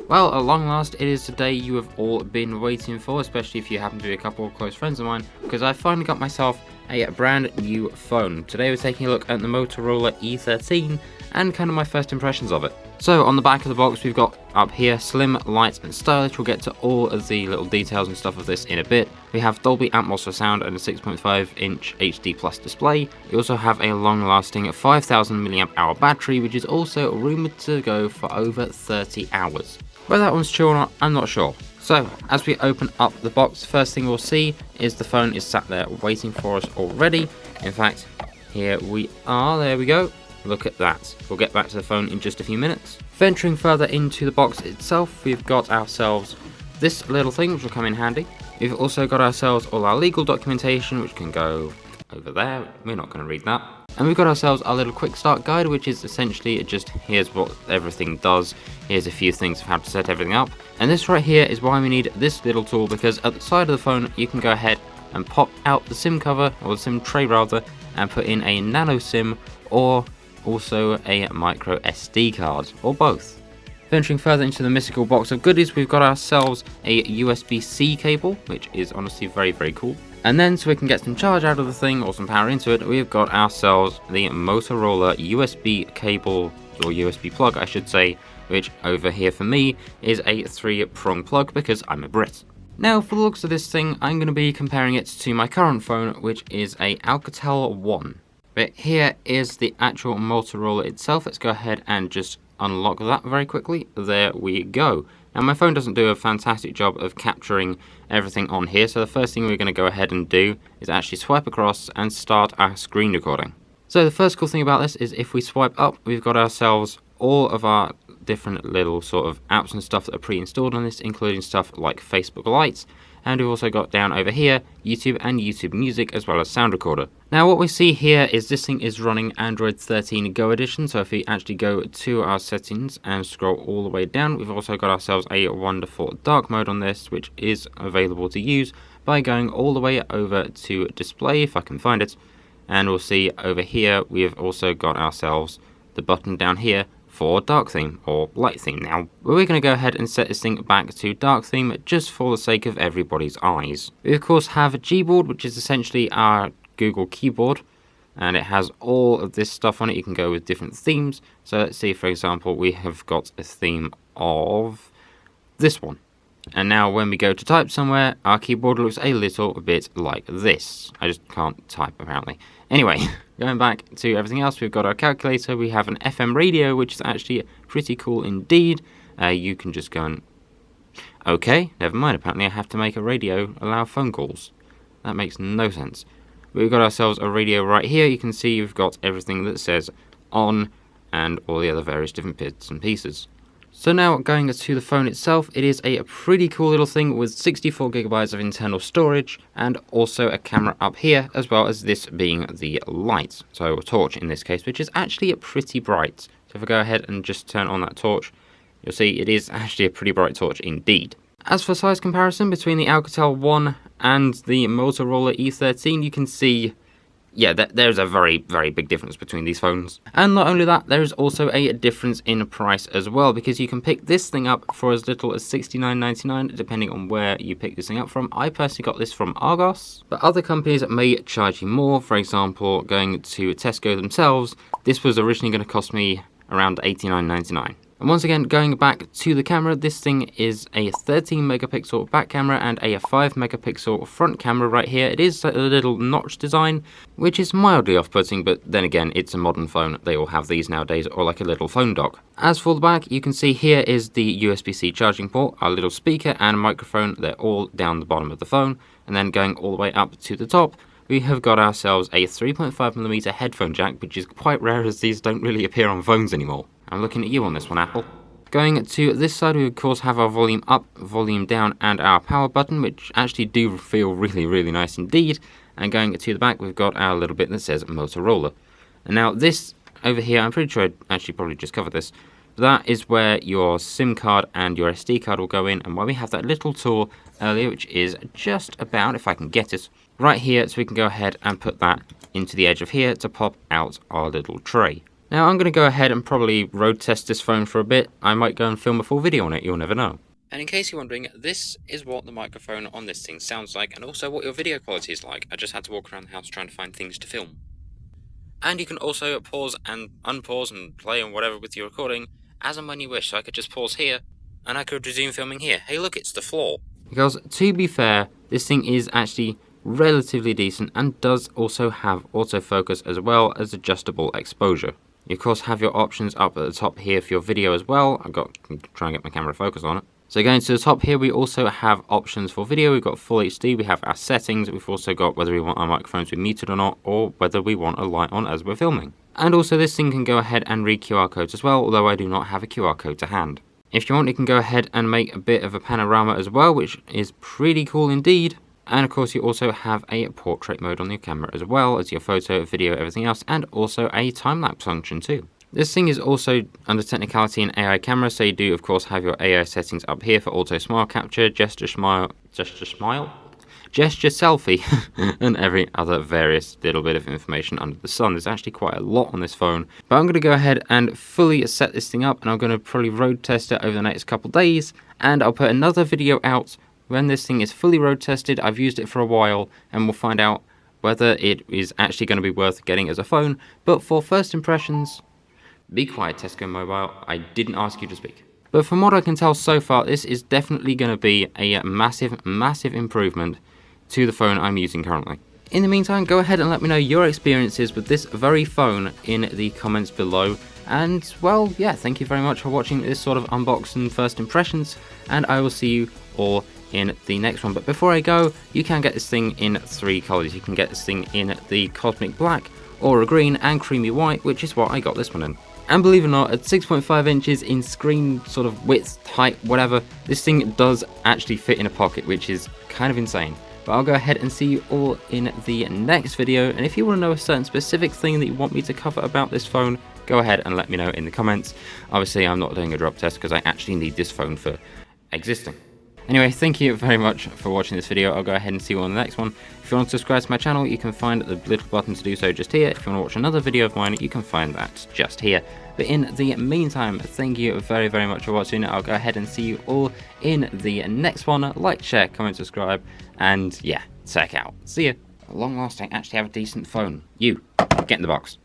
Well, at long last, it is the day you have all been waiting for, especially if you happen to be a couple of close friends of mine, because I finally got myself a brand new phone. Today we're taking a look at the Motorola E13 and kind of my first impressions of it. So on the back of the box we've got up here slim, light and stylish. We'll get to all of the little details and stuff of this in a bit. We have Dolby Atmos for sound and a 6.5 inch HD Plus display. We also have a long lasting 5000 mAh battery, which is also rumoured to go for over 30 hours. Whether that one's true or not, I'm not sure. So, as we open up the box, first thing we'll see is the phone is sat there waiting for us already. In fact, here we are, there we go. Look at that. We'll get back to the phone in just a few minutes. Venturing further into the box itself, we've got ourselves this little thing, which will come in handy. We've also got ourselves all our legal documentation, which can go over there. We're not going to read that. And we've got ourselves our little quick start guide, which is essentially just here's what everything does. Here's a few things of how to set everything up. And this right here is why we need this little tool, because at the side of the phone you can go ahead and pop out the SIM cover, or the SIM tray rather, and put in a nano SIM or also a micro SD card, or both. Venturing further into the mystical box of goodies, we've got ourselves a USB-C cable, which is honestly very, very cool. And then, so we can get some charge out of the thing, or some power into it, we've got ourselves the Motorola USB cable, or USB plug I should say, which over here for me is a 3-prong plug because I'm a Brit. Now, for the looks of this thing, I'm going to be comparing it to my current phone, which is a Alcatel One. But here is the actual Motorola itself. Let's go ahead and just unlock that very quickly. There we go. Now my phone doesn't do a fantastic job of capturing everything on here, so the first thing we're going to go ahead and do is actually swipe across and start our screen recording. So the first cool thing about this is if we swipe up, we've got ourselves all of our different little sort of apps and stuff that are pre-installed on this, including stuff like Facebook Lite, and we've also got down over here YouTube and YouTube Music, as well as Sound Recorder. Now what we see here is this thing is running Android 13 Go edition, so if we actually go to our settings and scroll all the way down, we've also got ourselves a wonderful dark mode on this, which is available to use by going all the way over to display, if I can find it, and we'll see over here we've also got ourselves the button down here for dark theme or light theme. Now we're going to go ahead and set this thing back to dark theme just for the sake of everybody's eyes. We of course have a Gboard, which is essentially our Google keyboard, and it has all of this stuff on it. You can go with different themes. So let's see, for example, we have got a theme of this one. And now when we go to type somewhere, our keyboard looks a little bit like this. I just can't type apparently. Anyway, going back to everything else, we've got our calculator, we have an FM radio, which is actually pretty cool indeed. You can just go and... Okay, never mind, apparently I have to make a radio allow phone calls. That makes no sense. We've got ourselves a radio right here. You can see you've got everything that says on and all the other various different bits and pieces. So now going to the phone itself, it is a pretty cool little thing with 64GB of internal storage and also a camera up here, as well as this being the light, so a torch in this case, which is actually pretty bright. So if I go ahead and just turn on that torch, you'll see it is actually a pretty bright torch indeed. As for size comparison between the Alcatel One and the Motorola E13, you can see, yeah, there's a very, very big difference between these phones. And not only that, there is also a difference in price as well, because you can pick this thing up for as little as $69.99, depending on where you pick this thing up from. I personally got this from Argos, but other companies may charge you more. For example, going to Tesco themselves, this was originally going to cost me around $89.99. And once again, going back to the camera, this thing is a 13 megapixel back camera and a 5 megapixel front camera right here. It is a little notch design, which is mildly off-putting, but then again, it's a modern phone. They all have these nowadays, or like a little phone dock. As for the back, you can see here is the USB-C charging port, our little speaker and microphone. They're all down the bottom of the phone. And then going all the way up to the top, we have got ourselves a 3.5mm headphone jack, which is quite rare as these don't really appear on phones anymore. I'm looking at you on this one, Apple. Going to this side, we of course have our volume up, volume down, and our power button, which actually do feel really, really nice indeed. And going to the back, we've got our little bit that says Motorola. And now this over here, I'm pretty sure I actually probably just covered this. That is where your SIM card and your SD card will go in, and why we have that little tool earlier, which is just about, if I can get it, right here, so we can go ahead and put that into the edge of here to pop out our little tray. Now I'm going to go ahead and probably road test this phone for a bit. I might go and film a full video on it, you'll never know. And in case you're wondering, this is what the microphone on this thing sounds like, and also what your video quality is like. I just had to walk around the house trying to find things to film. And you can also pause and unpause and play and whatever with your recording as and when you wish. So I could just pause here, and I could resume filming here. Hey look, it's the floor. Because, to be fair, this thing is actually relatively decent and does also have autofocus as well as adjustable exposure. You of course have your options up at the top here for your video as well. I've got to try and get my camera focus on it. So going to the top here, we also have options for video. We've got full HD, we have our settings, we've also got whether we want our microphones to be muted or not, or whether we want a light on as we're filming. And also this thing can go ahead and read QR codes as well, although I do not have a QR code to hand. If you want, you can go ahead and make a bit of a panorama as well, which is pretty cool indeed. And of course you also have a portrait mode on your camera as well as your photo, video, everything else, and also a time-lapse function too. This thing is also under technicality an AI camera, so you do of course have your AI settings up here for auto smile capture, gesture selfie, and every other various little bit of information under the sun. There's actually quite a lot on this phone, but I'm going to go ahead and fully set this thing up, and I'm going to probably road test it over the next couple days, and I'll put another video out when this thing is fully road tested. I've used it for a while, and we'll find out whether it is actually going to be worth getting as a phone. But for first impressions, be quiet, Tesco Mobile, I didn't ask you to speak. But from what I can tell so far, this is definitely going to be a massive, massive improvement to the phone I'm using currently. In the meantime, go ahead and let me know your experiences with this very phone in the comments below. And, well, yeah, thank you very much for watching this sort of unboxing first impressions, and I will see you all in the next one. But before I go, you can get this thing in 3 colours. You can get this thing in the Cosmic Black, Aura Green, and Creamy White, which is what I got this one in. And believe it or not, at 6.5 inches in screen sort of width, height, whatever, this thing does actually fit in a pocket, which is kind of insane. But I'll go ahead and see you all in the next video, and if you want to know a certain specific thing that you want me to cover about this phone, go ahead and let me know in the comments. Obviously, I'm not doing a drop test because I actually need this phone for existing. Anyway, thank you very much for watching this video. I'll go ahead and see you on the next one. If you want to subscribe to my channel, you can find the little button to do so just here. If you want to watch another video of mine, you can find that just here. But in the meantime, thank you very, very much for watching. I'll go ahead and see you all in the next one. Like, share, comment, subscribe, and yeah, check out. See ya. At long last, I actually have a decent phone. You, get in the box.